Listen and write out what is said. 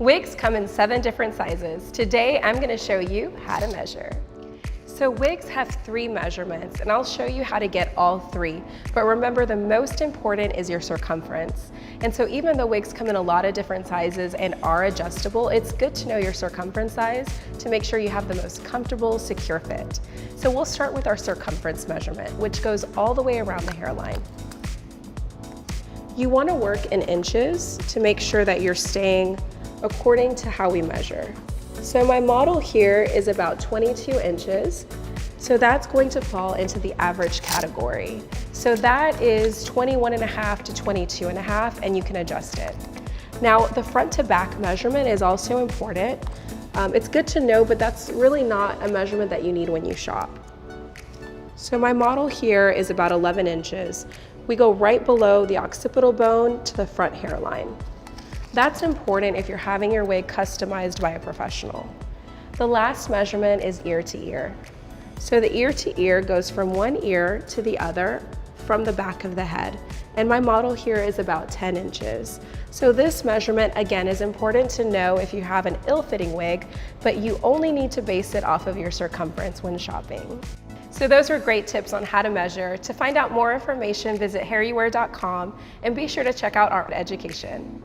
Wigs come in 7 different sizes. Today, I'm gonna show you how to measure. So wigs have 3 measurements, and I'll show you how to get all 3. But remember, the most important is your circumference. And so even though wigs come in a lot of different sizes and are adjustable, it's good to know your circumference size to make sure you have the most comfortable, secure fit. So we'll start with our circumference measurement, which goes all the way around the hairline. You want to work in inches to make sure that you're staying according to how we measure. So my model here is about 22 inches. So that's going to fall into the average category. So that is 21.5 to 22.5, and you can adjust it. Now, the front to back measurement is also important. It's good to know, but that's really not a measurement that you need when you shop. So my model here is about 11 inches. We go right below the occipital bone to the front hairline. That's important if you're having your wig customized by a professional. The last measurement is ear to ear. So the ear to ear goes from one ear to the other from the back of the head. And my model here is about 10 inches. So this measurement, again, is important to know if you have an ill-fitting wig, but you only need to base it off of your circumference when shopping. So those were great tips on how to measure. To find out more information, visit HairUWear.com and be sure to check out our education.